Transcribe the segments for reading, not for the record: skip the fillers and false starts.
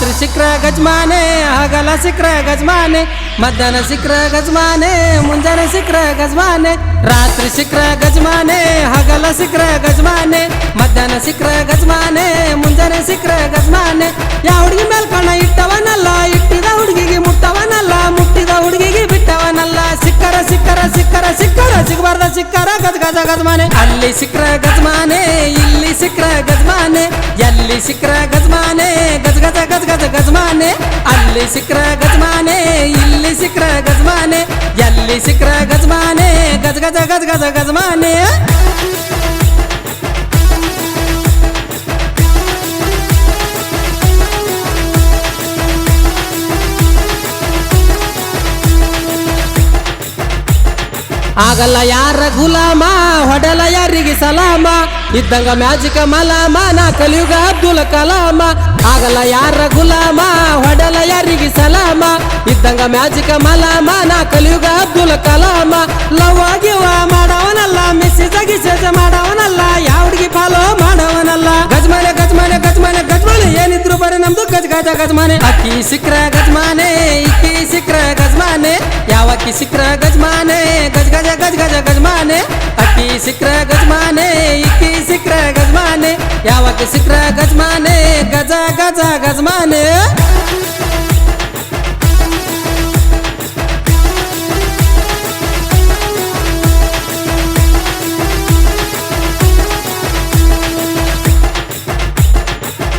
ರಾತ್ರಿ ಸಿಕ್ರ ಗಜಮಾನೆ ಹಗಲ ಸಿಕ್ರ ಗಜಮಾನೆ ಮಧ್ಯಾಹ್ನ ಸಿಕ್ರ ಗಜಮಾನೆ ಮುಂಜಾನೆ ಸಿಕ್ರ ಗಜಮಾನೆ ರಾತ್ರಿ ಸಿಕ್ರ ಗಜಮಾನೆ ಹಗಲ ಸಿಕ್ರ ಗಜಮಾನೆ ಮಧ್ಯಾಹ್ನ ಸಿಕ್ರ ಗಜಮಾನೆ ಮುಂಜಾನೆ ಸಿಕ್ರ ಗಜಮಾನೆ ಯಾ ಹುಡುಗಿ ಮೇಲ್ ಕಣ ಇಟ್ಟವನಲ್ಲ ಇಟ್ಟಿದ ಹುಡುಗಿಗೆ ಮುಟ್ಟವನಲ್ಲ ಮುಟ್ಟಿದ ಹುಡುಗಿಗೆ ಬಿಟ್ಟವನಲ್ಲ ಸಿಕ್ಕರ ಸಿಕ್ಕರ ಸಿಕ್ಕರ ಸಿಕ್ಕರ ಸಿಗಬಾರ್ದ ಸಿಕ್ಕರ ಗಜ ಗಜ ಗಜಮಾನೆ ಅಲ್ಲಿ ಸಿಕ್ರ ಗಜಮಾನೆ ಇಲ್ಲಿ ಸಿಕ್ರ ಗಜಮಾನೆ ಎಲ್ಲಿ ಸಿಕ್ರ ಗಜಮಾನೆ ಗಜ ಗಜ ಗಜ ಗಜ ಗಜಮಾನೆ ಅಲ್ಲಿ ಸಿಕ್ರ ಗಜಮಾನೆ ಇಲ್ಲಿ ಸಿಕ್ರ ಗಜಮಾನೆ ಎಲ್ಲಿ ಸಿಕ್ರ ಗಜಮಾನೆ ಗಜ ಗಜ ಗಜ ಗಜ ಗಜಮಾನೆ ಆಗಲ್ಲ ಯಾರ ಗುಲಾಮ ಹೊಡಲ ಯಾರಿಗೆ ಸಲಾಮ ಇದ್ದಂಗ ಮ್ಯಾಜಿಕ ಮಲಾಮ ನಾ ಕಲಿಯುಗ ಅಬ್ದುಲ್ ಕಲಾಮ ಆಗಲ್ಲ ಯಾರ ಗುಲಾಮ ಹೊಡಲ ಯಾರಿಗೆ ಸಲಾಮ ಇದ್ದಂಗ ಮ್ಯಾಜಿಕ ಮಲಾಮ ನಾ ಕಲಿಯುಗ ಅಬ್ದುಲ್ ಕಲಾಮ ಲವ್ ಆಗಿವ ಮಾಡವನಲ್ಲ ಮಿಸ್ಸಿಜ ಗಿಸೇಜ ಮಾಡವನಲ್ಲ ಯಾವ್ಡಿಗೆ ಫಾಲೋ ಮಾಡವನಲ್ಲ ಗಜಮಾನೆ ಗಜಮಾನೆ ಗಜಮಾನೆ ಗಜಮಾನೆ ಏನಿದ್ರು ಬರೀ ನಮ್ದು ಗಜ ಗಜ ಗಜಮಾನೆ ಅಕ್ಕಿ ಸಿಕ್ರ ಗಜಮಾನೆ ಇಕ್ಕಿ ಸಿಕ್ರ ಗಜಮಾನೆ ಯಾವಕ್ಕಿ ಸಿಕ್ರ ಗಜಮಾನೆ ಗಜ ಗಜ ಗಜ ಗಜ ಗಜಮಾನೆ ಅಕ್ಕಿ ಸಿಕ್ರ ಗಜಮಾನೆ ಇಕ್ಕಿ ಸಿಕ್ರ ಗಜಮಾನೆ ಯಾವಕ್ಕಿ ಸಿಕ್ರ ಗಜಮಾನೆ ಗಜ ಗಜ ಗಜಮಾನೆ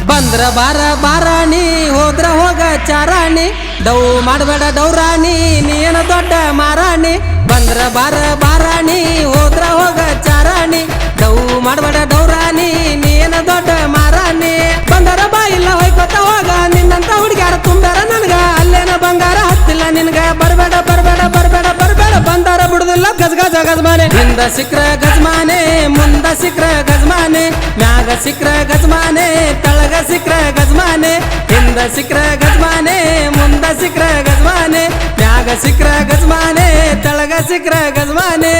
ಬಂದ್ರ ಬಾರ ಬಾರಾಣಿ ಹೋದ್ರ ಹೋಗ ಚಾರಾಣಿ ಡೌ ಮಾಡಬೇಡ ಡೌರಾಣಿ ನೀನ ದೊಡ್ಡ ಮಾರಾಣಿ ಬಂದ್ರ ಬಾರ ಬಾರಾಣಿ ಹೋದ್ರ ಹೋಗ ಚಾರಾಣಿ ಡೌ ಮಾಡಬೇಡ ಡೌರಾಣಿ ನೀನ ದೊಡ್ಡ ಮಾರಾಣಿ ಬಂದರ ಬಾಯಿಲ್ಲ ಹೋಯ್ಕೊತ ಹೋಗ ನಿನ್ನಂತ ಹುಡುಗ್ಯಾರ ತುಂಬ್ಯಾರ ನನ್ಗ ಅಲ್ಲೇನ ಬಂಗಾರ ಹತ್ತಿಲ್ಲ ನಿನ್ಗ ಬರ್ಬೇಡ ಬರ್ಬೇಡ ಬರ್ಬೇಡ ಬರ್ಬೇಡ ಬಂದಾರ ಬಿಡುದಿಲ್ಲ ಗಜ ಗಜ ಗಜಮಾನೆ ಹಿಂದ ಸಿಕ್ರ ಗಜಮಾನೆ ಮುಂದ ಸಿಕ್ರ ಗಜಮಾನೆ ಮ್ಯಾಗ ಸಿಕ್ರ ಗಜಮಾನೆ ತಳಗ ಸಿಕ್ರ ಗಜಮಾನೆ ಹಿಂದ ಸಿಕ್ರ ಗಜಮಾನೆ ಮುಂದ ಸಿಕ್ರ ಗಜಮಾನೆ ಮ್ಯಾಗ ಸಿಕ್ರ ಗಜಮಾನೆ ತಳಗ ಸಿಕ್ರ ಗಜಮಾನೆ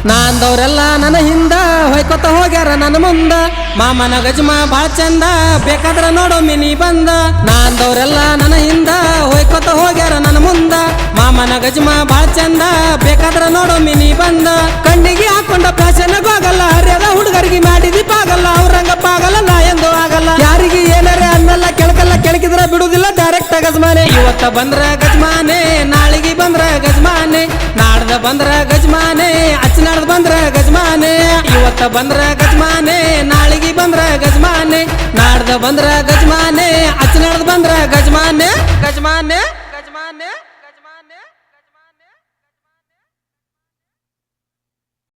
ನಾಂದವ್ರೆಲ್ಲ ನನ್ನ ಹಿಂದ ಹೊಯ್ಕೊತ ಹೋಗ್ಯಾರ ನನ್ನ ಮುಂದ ಮಾಮನ ಗಜಮ ಬಾಳ ಚಂದ ಬೇಕಾದ್ರ ನೋಡೋ ಮಿನಿ ಬಂದ ನಾಂದವ್ರೆಲ್ಲ ನನ್ನ ಹಿಂದ ಹೊಯ್ಕೊತ ಹೋಗ್ಯಾರ ನನ್ನ ಮುಂದ ಮಾಮನ ಗಜಮ ಬಾಳ ಚಂದ ಬೇಕಾದ್ರ ನೋಡೋ ಮಿನಿ ಬಂದ ಕಣ್ಣಿಗೆ ಹಾಕೊಂಡ ಫ್ಯಾಷನ್ ಹೋಗಲ್ಲ ಹರಿಯದ ಹುಡುಗರಿಗೆ ಮಾಡಿದಿ ಪಾಗಲ್ಲ ಅವ್ರಂಗ ಪಾಗಲ್ಲ ನಾ ಎಂದು ಆಗಲ್ಲ ಯಾರಿಗೆ ಏನಾರ ಅನ್ನಲ್ಲ ಕೆಳಕಲ್ಲ ಕೆಳಕಿದ್ರ ಬಿಡುದಿಲ್ಲ ಡೈರೆಕ್ಟ್ ಗಜಮಾನೆ ಇವತ್ತ ಬಂದ್ರ ಗಜಮಾನೆ ನಾಳಿಗೆ ಬಂದ್ರ ಗಜಮಾನೆ ನಾಡ್ದ ಬಂದ್ರ ಗಜಮಾನೆ ಅಚ್ಚನಾಡ್ದ ಬಂದ್ರ ಗಜಮಾನೆ ಇವತ್ತ ಬಂದ್ರ ಗಜಮಾನೆ ನಾಳಿಗೆ ಬಂದ್ರ ಗಜಮಾನೆ ನಾಡ್ದ ಬಂದ್ರ ಗಜಮಾನೆ ಅಚ್ಚನಾಡ್ದ ಬಂದ್ರ ಗಜಮಾನೆ ಗಜಮಾನೆ ಗಜಮಾನೆ